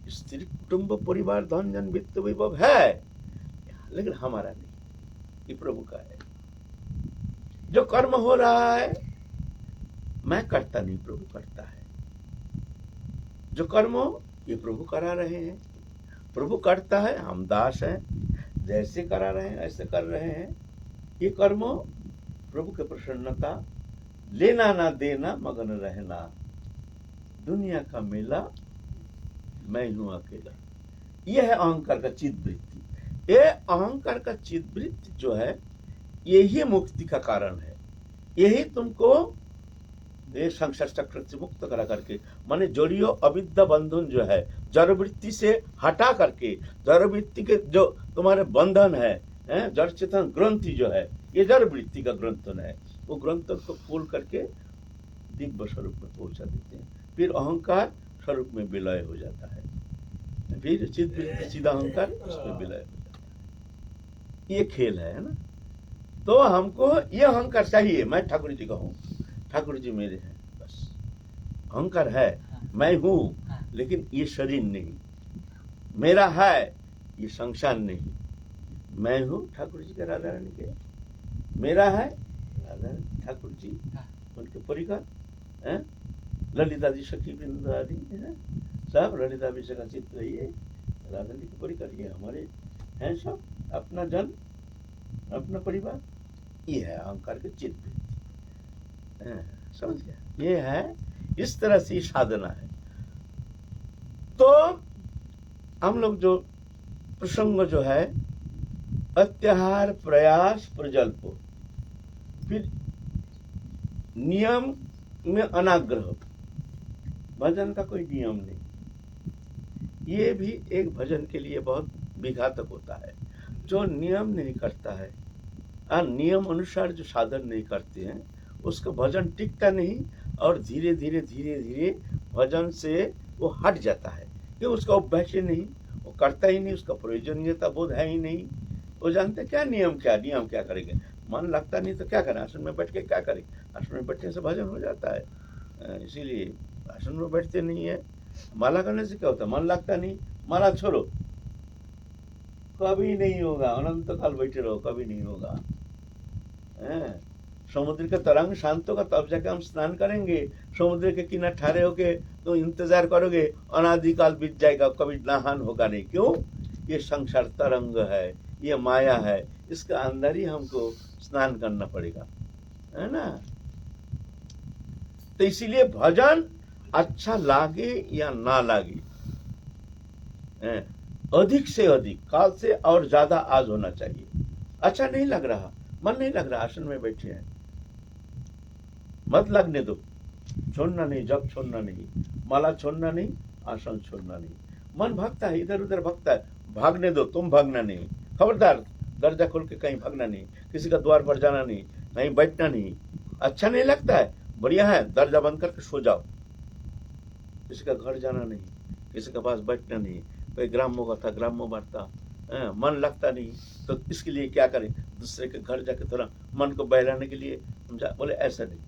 स्त्री कुटुंब परिवार धन जन वित्त वैभव है लेकिन हमारा नहीं, ये प्रभु का है। जो कर्म हो रहा है मैं करता नहीं, प्रभु करता है। जो कर्म हो ये प्रभु करा रहे हैं, प्रभु करता है, हम दास हैं, जैसे करा रहे हैं ऐसे कर रहे हैं। ये कर्म प्रभु की प्रसन्नता, लेना ना देना मगन रहना, दुनिया का मेला मैं हूं अकेला। यह है अहंकार का चित्त वृत्ति। ये अहंकार का चित्त वृत्ति जो है यही मुक्ति का कारण है। यही तुमको ये संसार चक्र से मुक्त करा करके, माने जड़ियो अविद्या बंधन जो है जड़ वृत्ति से हटा करके, जड़ वृत्ति के जो तुम्हारे बंधन है, जड़ चेतन ग्रंथि जो है, ये जड़ वृत्ति का ग्रंथन है, वो ग्रंथन को खोल करके दिव्य स्वरूप में पहुंचा देते हैं। फिर अहंकार स्वरूप में विलय हो जाता है, फिर चित्त सीधा अहंकार उसमें विलय हो जाता है। ये खेल है ना। तो हमको ये अहंकार चाहिए, मैं ठाकुर जी का हूँ, ठाकुर जी मेरे हैं, बस अहंकार है, मैं हूँ, लेकिन ये शरीर नहीं, मेरा है ये संसार नहीं, मैं हूँ ठाकुर जी के, राधा रानी के, मेरा है राधा रानी ठाकुर जी, उनके परिकर हैं, ललिता जी सखी वृंद आदि हैं, सब ललिता विषय का चित्र ये राधा रानी के परिकर, ये हमारे हैं, सब अपना जन, अपना परिवार, ये है अहंकार के चित्त। समझ गया, ये है, इस तरह से साधना है। तो हम लोग जो प्रसंग जो है अत्याहार प्रयास प्रजल्प, फिर नियम में अनाग्रह, भजन का कोई नियम नहीं, ये भी एक भजन के लिए बहुत विघातक होता है। जो नियम नहीं करता है, नियम अनुसार जो साधन नहीं करते हैं, उसका भजन टिकता नहीं, और धीरे धीरे धीरे धीरे भजन से वो हट जाता है, क्यों? उसका अभ्यास ही नहीं, वो करता ही नहीं, उसका प्रयोजनीयता बोध है ही नहीं। वो जानते क्या नियम क्या करेंगे, मन लगता नहीं तो क्या करें, आसन में बैठ के क्या करें, आसन में बैठने से भजन हो जाता है, इसीलिए आसन में बैठते नहीं है। माला करने से क्या होता है, मन लगता नहीं, माला छोड़ो, कभी नहीं होगा, अनंत काल बैठे रहो, कभी नहीं होगा। समुद्र का तरंग शांत होगा तब जाके हम स्नान करेंगे, समुद्र के किनारे ठहरे होके तो इंतजार करोगे, अनादिकाल बीत जाएगा, कभी नहान होगा नहीं। क्यों? ये संसार तरंग है, ये माया है, इसके अंदर ही हमको स्नान करना पड़ेगा, है ना। तो इसीलिए भजन अच्छा लागे या ना लागे, अधिक से अधिक, काल से और ज्यादा आज होना चाहिए। अच्छा नहीं लग रहा, मन नहीं लग रहा, आसन में बैठे हैं, मत लगने दो, छोड़ना नहीं, जब छोड़ना नहीं, माला छोड़ना नहीं, आसन छोड़ना नहीं। मन भागता है, इधर उधर भागता है, भागने दो, तुम भागना नहीं, खबरदार, दरजा खोल के कहीं भागना नहीं, किसी का द्वार पर जाना नहीं, कहीं बैठना नहीं। अच्छा नहीं लगता है, बढ़िया है, दरजा बंद करके सो जाओ, किसी का घर जाना नहीं, किसी के पास बैठना नहीं, कोई ग्राम्य कथा ग्राम्य वार्ता, मन लगता नहीं, तो इसके लिए क्या करें, दूसरे के घर जाके थोड़ा मन को बहलाने के लिए बोले ऐसा नहीं,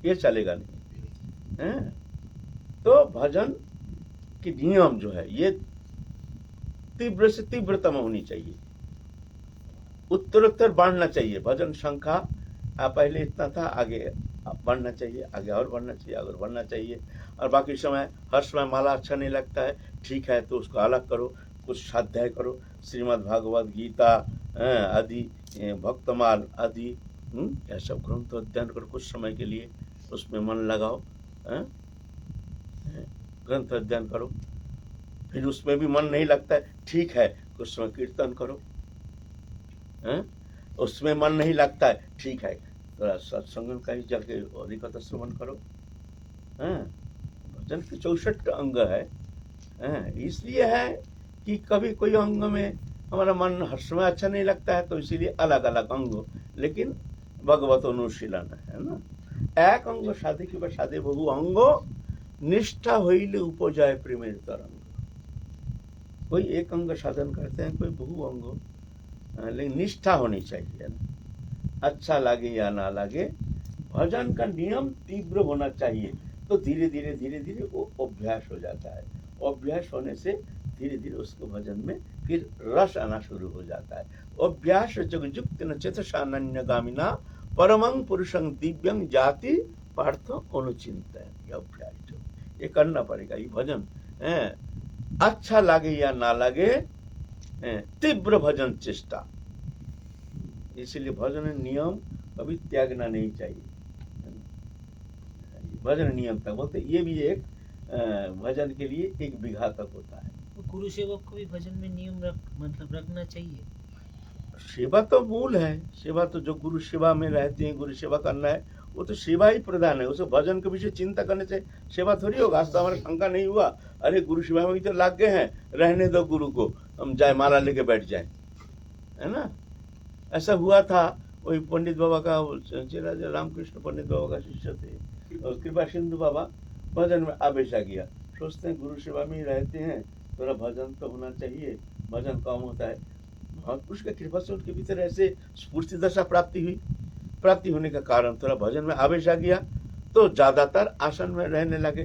ये चलेगा नहीं। तो भजन की नियम जो है ये तीव्र से तीव्रतम होनी चाहिए, उत्तरोत्तर बढ़ना चाहिए। भजन संख्या पहले इतना था, आगे बढ़ना चाहिए, आगे और बढ़ना चाहिए, आगे बढ़ना चाहिए। और बाकी समय हर समय माला अच्छा नहीं लगता है, ठीक है, तो उसको अलग करो, कुछ स्वाध्याय करो, श्रीमद् भागवत गीता आदि, भक्तमाल आदि, यह सब ग्रंथ अध्ययन करो, कुछ समय के लिए उसमें मन लगाओ, ग्रंथ अध्ययन करो। फिर उसमें भी मन नहीं लगता है, ठीक है, कुछ समय कीर्तन करो, उसमें मन नहीं लगता है, ठीक है, थोड़ा सत्संग का ही जाके हरिकथा श्रवण करो। भजन के 64 अंग है, इसलिए है कि कभी कोई अंग में हमारा मन हर समय अच्छा नहीं लगता है, तो इसीलिए अलग अलग अंग, लेकिन भगवत अनुशीलन है ना। एक अंग साधे कि साधे बहु अंग, निष्ठा होइले उपजाय प्रेमेर तरंग। कोई एक अंग साधन करते हैं, कोई बहु अंग, लेकिन निष्ठा होनी चाहिए ना। अच्छा लगे या ना लगे, भजन का नियम तीव्र होना चाहिए, तो धीरे धीरे धीरे धीरे वो अभ्यास हो जाता है। अभ्यास होने से धीरे धीरे उसको भजन में फिर रस आना शुरू हो जाता है। अभ्यास जगजुक्त न चेतसानन्य गामिना परमं पुरुषं दिव्यं जाति पार्थ अनुचिंत। ये अभ्यास जो ये करना पड़ेगा, ये भजन अच्छा लगे या ना लगे, तीव्र भजन चेष्टा। इसलिए भजन नियम कभी त्यागना नहीं चाहिए। भजन नियम तक बोलते, ये भी एक भजन के लिए एक विघातक होता है। गुरु सेवक को भी भजन में नियम मतलब रखना चाहिए। सेवा तो मूल है, सेवा तो जो गुरु सेवा में रहते हैं, गुरु सेवा करना है, वो तो सेवा ही प्रधान है। उसे भजन के विषय चिंता करने से सेवा थोड़ी होगा। आज तो हमारा शंका नहीं हुआ, अरे गुरु सेवा में तो लाग गए हैं, रहने दो गुरु को, हम जाए माला लेके बैठ जाए, है ना। ऐसा हुआ था, वही पंडित बाबा का चेला, रामकृष्ण पंडित बाबा का शिष्य थे, और कृपा सिंधु बाबा भजन में आवेश आ गया। सोचते हैं गुरु सेवा में ही रहते हैं थोड़ा भजन तो होना चाहिए, भजन कम होता है। महापुरुष का कृपा से उनके भीतर ऐसे स्फूर्ति दशा प्राप्ति होने का कारण थोड़ा भजन में आवेश आ गया, तो ज्यादातर आसन में रहने लगे।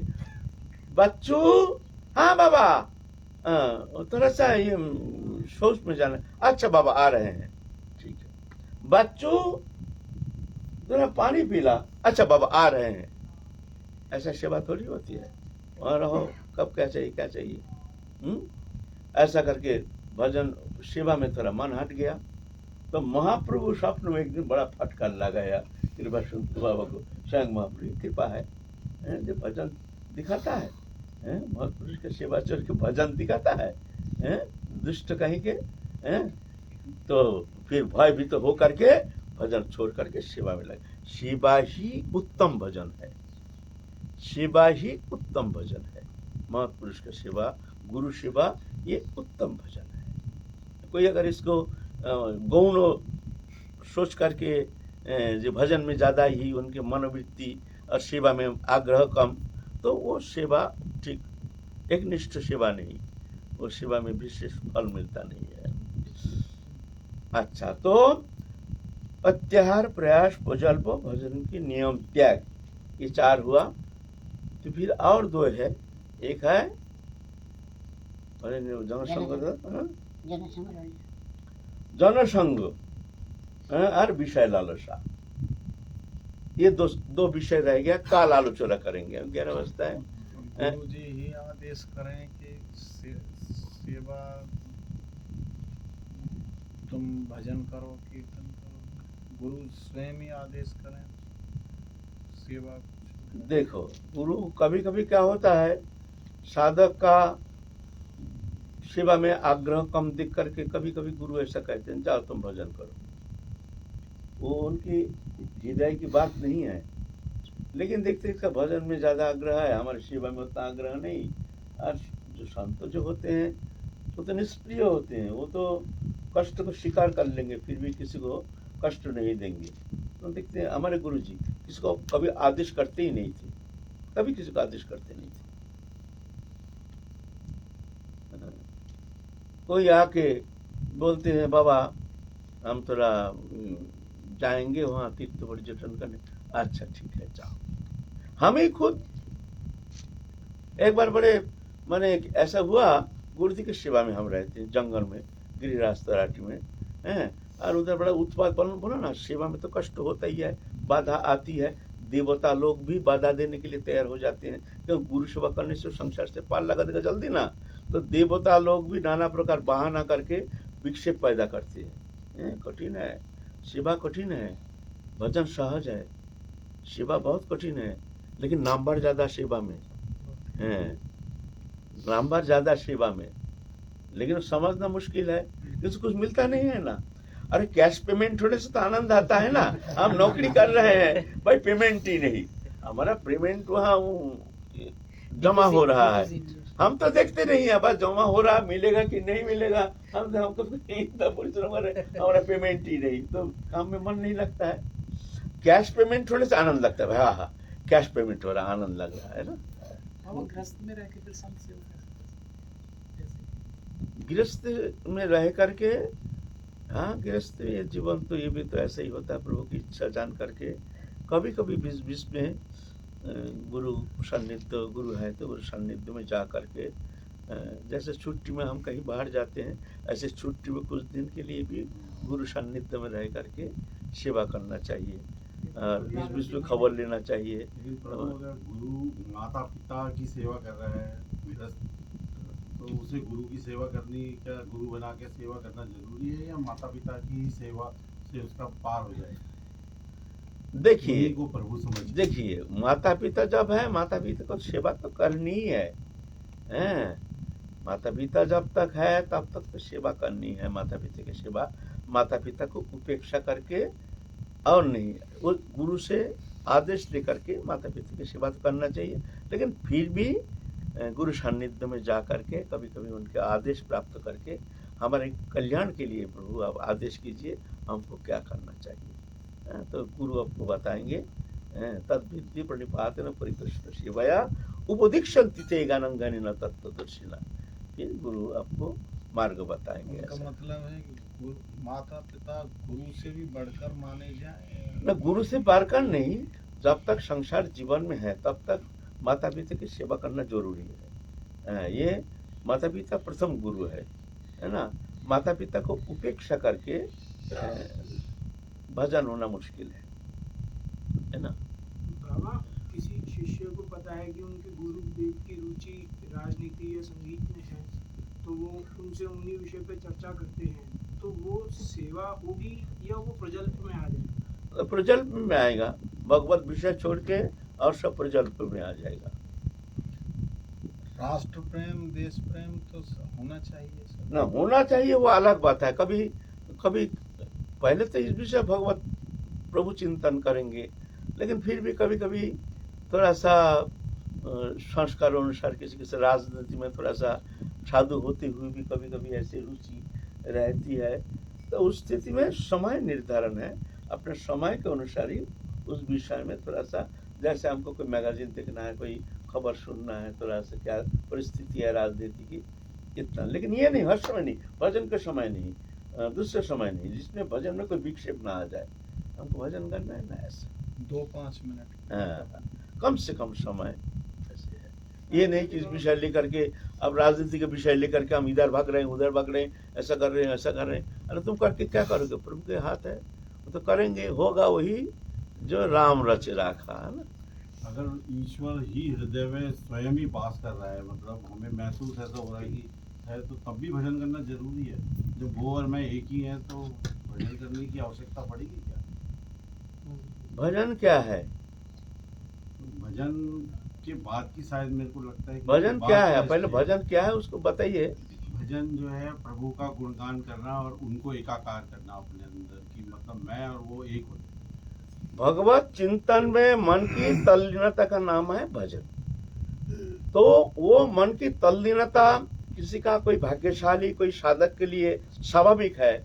बच्चों, हाँ बाबा, थोड़ा सा ये शौच में जाना। अच्छा बाबा आ रहे हैं, ठीक है। बच्चों थोड़ा पानी पीला। अच्छा बाबा आ रहे हैं। ऐसा सेवा थोड़ी होती है। वहां रहो, कब क्या चाहिए क्या चाहिए। ऐसा करके भजन सेवा में थोड़ा मन हट गया, तो महाप्रभु स्वप्न में एक दिन बड़ा फटकार लगाया कृपा सुंदर बाबा को। स्वयं महाप्रभु की कृपा है, जो भजन दिखाता है, महापुरुष के सेवा चल के भजन दिखाता है, दुष्ट कहीं के, तो फिर भय भी तो हो करके भजन छोड़ करके सेवा में लगे। सेवा ही उत्तम भजन है, सेवा ही उत्तम भजन है। महापुरुष का सेवा, गुरु सेवा, ये उत्तम भजन है। कोई अगर इसको गौण सोच करके जो भजन में ज्यादा ही उनके मनोवृत्ति और सेवा में आग्रह कम, तो वो सेवा ठीक एक निष्ठ सेवा नहीं, वो सेवा में विशेष फल मिलता नहीं है। अच्छा, तो अत्याहार, प्रयास, प्रजल्प, भजन की नियम, त्याग, ये 4 हुआ। तो फिर और 2 है। एक है जनसंग और विषय लालसा। ये दो विषय रह गया। काल आलोचना करेंगे हम। 11 बजता है। गुरु जी ही आदेश करें कि सेवा तुम भजन करो, कीर्तन करो, गुरु स्वयं ही आदेश करें सेवा। देखो, गुरु कभी कभी क्या होता है, साधक का सेवा में आग्रह कम दिख करके कभी कभी गुरु ऐसा कहते हैं, जाओ तुम भजन करो। वो उनकी हृदय की बात नहीं है, लेकिन देखते इसका भजन में ज्यादा आग्रह है, हमारी सेवा में उतना आग्रह नहीं। और जो संत जो होते हैं वो तो निष्प्रिय होते हैं, वो तो कष्ट को स्वीकार कर लेंगे, फिर भी किसी को कष्ट नहीं देंगे। तो देखते हैं हमारे गुरु जी किसी को कभी आदेश करते ही नहीं थे, कभी किसी को आदेश करते नहीं थे। कोई आके बोलते हैं, बाबा हम थोड़ा जाएंगे वहाँ तीर्थ पर्यटन करने। अच्छा ठीक है जाओ। हम ही खुद एक बार बड़े माने ऐसा हुआ, गुरु जी की सेवा में हम रहते हैं जंगल में, गिरिराज तराटी में, और उधर बड़ा उत्पाद बोला ना, सेवा में तो कष्ट होता ही है, बाधा आती है। देवता लोग भी बाधा देने के लिए तैयार हो जाते हैं, क्योंकि गुरु सेवा करने से संसार से पार लगा देगा जल्दी ना। तो देवता लोग भी नाना प्रकार बहाना करके विक्षेप पैदा करते हैं। कठिन है सेवा, कठिन है। भजन सहज है, सेवा बहुत कठिन है, लेकिन नामवर ज्यादा सेवा में है, नामवर ज्यादा सेवा में, लेकिन समझना मुश्किल है, किसी कुछ मिलता नहीं है ना। अरे कैश पेमेंट होने से तो आनंद आता है ना। हम नौकरी कर रहे हैं भाई, पेमेंट ही नहीं, हमारा पेमेंट वहाँ जमा हो रहा है, हम तो देखते नहीं है, बस जमा हो रहा, मिलेगा कि नहीं मिलेगा, हमको परिश्रम कर रहे, हमारा पेमेंट ही नहीं, तो काम में मन नहीं लगता है। कैश पेमेंट होने से आनंद लगता है भाई, हाँ कैश पेमेंट हो रहा, आनंद लग रहा है ना। गृहस्थ में रह के फिर संत सेवा गृहस्थ में रह करके, हाँ गृहस्थ जीवन तो ये भी तो ऐसा ही होता है, प्रभु की इच्छा जान करके। कभी कभी बीच बीच में गुरु सान्निध्य, गुरु है तो गुरु सान्निध्य में जा करके, जैसे छुट्टी में हम कहीं बाहर जाते हैं, ऐसे छुट्टी में कुछ दिन के लिए भी गुरु सान्निध्य में रह करके सेवा करना चाहिए, और बीच बीच में खबर लेना चाहिए। गुरु माता पिता की सेवा कर रहा है गृहस्थ, तो उसे गुरु की सेवा करनी, क्या गुरु बना के सेवा करना जरूरी है, या माता पिता की सेवा से उसका पार हो जाए? देखिए को प्रभु समझ, देखिए माता पिता जब है, माता पिता को सेवा तो करनी ही है, माता पिता जब तक है तब तक तो सेवा करनी है। माता पिता की सेवा, माता पिता को उपेक्षा करके और नहीं, वो गुरु से आदेश लेकर के माता पिता की सेवा तो करना चाहिए, लेकिन फिर भी गुरु सान्निध्य में जा करके कभी कभी उनके आदेश प्राप्त करके, हमारे कल्याण के लिए प्रभु आप आदेश कीजिए, हमको क्या करना चाहिए, तो गुरु आपको बताएंगे। तद विद्धि प्रणिपातेन परिकृष्ट सेवया उपदीक्षन्ति ते ज्ञानं ज्ञानिनः तत्त्वदर्शिनः। फिर गुरु आपको मार्ग बताएंगे। उनका ऐसा मतलब है कि माता पिता गुरु से भी बढ़कर माने जाए। न, गुरु से बढ़कर नहीं, जब तक संसार जीवन में है तब तक माता पिता की सेवा करना जरूरी है। ये माता पिता प्रथम गुरु है ना। माता पिता को उपेक्षा करके भजन होना मुश्किल है ना। बाबा, किसी शिष्य को पता है कि उनके गुरुदेव की रुचि राजनीति या संगीत में है, तो वो उनसे उन्हीं विषय पे चर्चा करते हैं, तो वो सेवा होगी या वो प्रजल्प में आ जाएगा? प्रजल्प में आएगा, भगवत विषय छोड़ के और सब प्रजल्प में आ जाएगा। राष्ट्र प्रेम देश प्रेम तो होना चाहिए सब। ना होना चाहिए वो अलग बात है। कभी कभी पहले तो इस विषय भगवत प्रभु चिंतन करेंगे, लेकिन फिर भी कभी कभी थोड़ा सा संस्कार अनुसार किसी किसी राजनीति में थोड़ा सा साधु होते हुए भी कभी कभी ऐसी रुचि रहती है। तो उस स्थिति में समय निर्धारण है, अपने समय के अनुसार ही उस विषय में थोड़ा सा, जैसे हमको कोई मैगजीन देखना है, कोई खबर सुनना है, थोड़ा सा क्या परिस्थिति है राजनीति की, इतना। लेकिन ये नहीं, हर समय नहीं, भजन के समय नहीं, दूसरे समय नहीं, जिसमें भजन में कोई विक्षेप ना आ जाए। हमको भजन करना है ना, ऐसा 2-5 मिनट हाँ, कम से कम समय ऐसे है। ये नहीं कि इस विषय लेकर के, अब राजनीति के विषय लेकर के हम इधर भाग रहे हैं उधर भाग रहे हैं, ऐसा कर रहे हैं ऐसा कर रहे हैं। अरे तुम करके क्या करोगे? प्रभु के हाथ है, वो तो करेंगे, होगा वही जो राम रच रखा है ना। अगर ईश्वर ही हृदय में स्वयं ही वास कर रहा है, मतलब हमें महसूस ऐसा हो रहा है कि है, तो तब भी भजन करना जरूरी है। जब वो और मैं एक ही हैं तो भजन करने की आवश्यकता पड़ेगी क्या? भजन क्या है? भजन के बाद की शायद मेरे को लगता है कि भजन क्या है? पहले भजन क्या है उसको बताइए। भजन जो है प्रभु का गुणगान करना और उनको एकाकार करना अपने अंदर, की मतलब मैं और वो एक होते। भगवत चिंतन में मन की तल्लीनता का नाम है भजन। तो वो मन की तल्लीनता किसी का, कोई भाग्यशाली, कोई साधक के लिए स्वाभाविक है,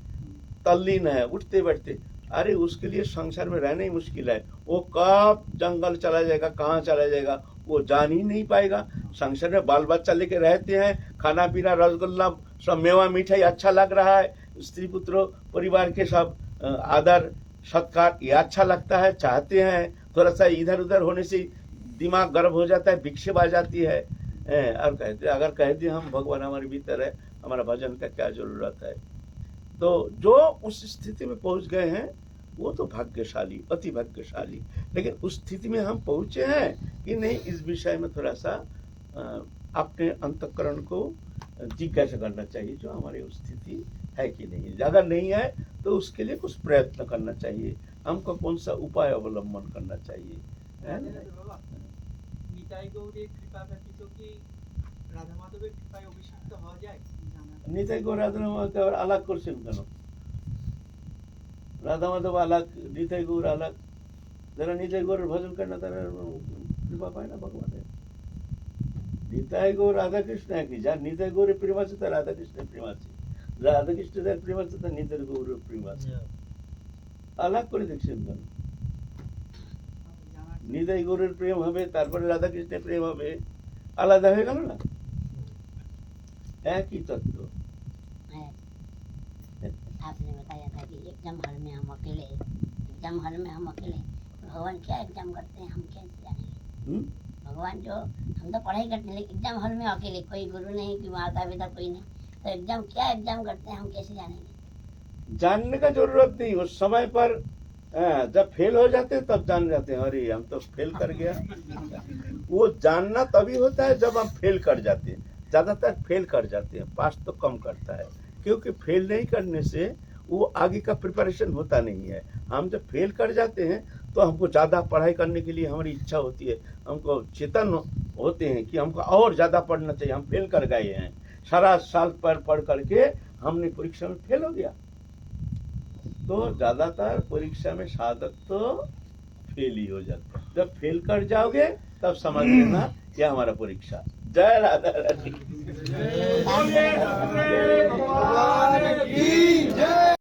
तल्लीन है, उठते बैठते। अरे उसके लिए संसार में रहना ही मुश्किल है। वो कब जंगल चला जाएगा, कहाँ चला जाएगा, वो जान ही नहीं पाएगा। संसार में बाल बच्चा लेके रहते हैं, खाना पीना रसगुल्ला सब मेवा मिठाई अच्छा लग रहा है, स्त्री पुत्र परिवार के सब आदर सत्कार ये अच्छा लगता है, चाहते हैं। थोड़ा सा इधर उधर होने से दिमाग गर्म हो जाता है, विक्षेप आ जाती है। और कहते, अगर कहते हम भगवान हमारे भीतर है, हमारा भजन का क्या जरूरत है? तो जो उस स्थिति में पहुंच गए हैं वो तो भाग्यशाली, अति भाग्यशाली। लेकिन उस स्थिति में हम पहुंचे हैं कि नहीं, इस विषय में थोड़ा सा अपने अंतःकरण को जिज्ञासा करना चाहिए, जो हमारी स्थिति है कि नहीं। अगर नहीं है तो उसके लिए कुछ प्रयत्न करना चाहिए, हमको कौन सा उपाय अवलंबन करना चाहिए, है ना? নিতাই গৌরীর কৃপা ব্যতীত কি রাধা মাধবের কৃপায় অভিষিক্ত হওয়া যায়? নিতাই গৌর রাধা মাধবকে আবার আলাগ করছেন কেন? রাধা মাধব আলাগ, নিতাই গৌর আলাগ। যারা নিতাই গৌরের ভজন করে না তারা কৃপা পায় না ভগবানের। নিতাই গৌর রাধা কৃষ্ণ একই, যার নিতাই গৌরের প্রেম আছে তার রাধা কৃষ্ণের প্রেম আছে, রাধা কৃষ্ণের প্রেম আছে তার নিতাই গৌরের প্রেম আছে। আলাগ করে দেখছেন কেন? নিতাই গৌরের প্রেম হবে, তারপরে রাধা কৃষ্ণের প্রেম হবে, আলাদা হয়ে গেল না? একই তত্ত্ব। आपने बताया था कि एकदम हल में हम अकेले, एकदम हल में हम अकेले, भगवान क्या एकदम करते हैं हम कैसे जानेंगे? भगवान जो, हम तो पढ़ाई करते हैं लेकिन एकदम हल में अकेले, कोई गुरु नहीं, कोई माता पिता कोई नहीं, तो एकदम क्या एकदम करते हैं हम कैसे जानेंगे? जानने का जरूरत नहीं, उस समय पर जब फेल हो जाते हैं तब जान जाते हैं, अरे हम तो फेल कर गया। वो जानना तभी होता है जब हम फेल कर जाते हैं। ज्यादातर फेल कर जाते हैं, पास तो कम करता है, क्योंकि फेल नहीं करने से वो आगे का प्रिपरेशन होता नहीं है। हम जब फेल कर जाते हैं तो हमको ज़्यादा पढ़ाई करने के लिए हमारी इच्छा होती है, हमको चेतन होते हैं कि हमको और ज़्यादा पढ़ना चाहिए। हम फेल कर गए हैं, सारा साल पढ़ करके हमने परीक्षा में फेल हो गया। तो ज़्यादातर परीक्षा में साधक तो फेल ही हो जाते हैं। जब फेल कर जाओगे तब समझ लेना यह हमारा परीक्षा। जय राधा रानी।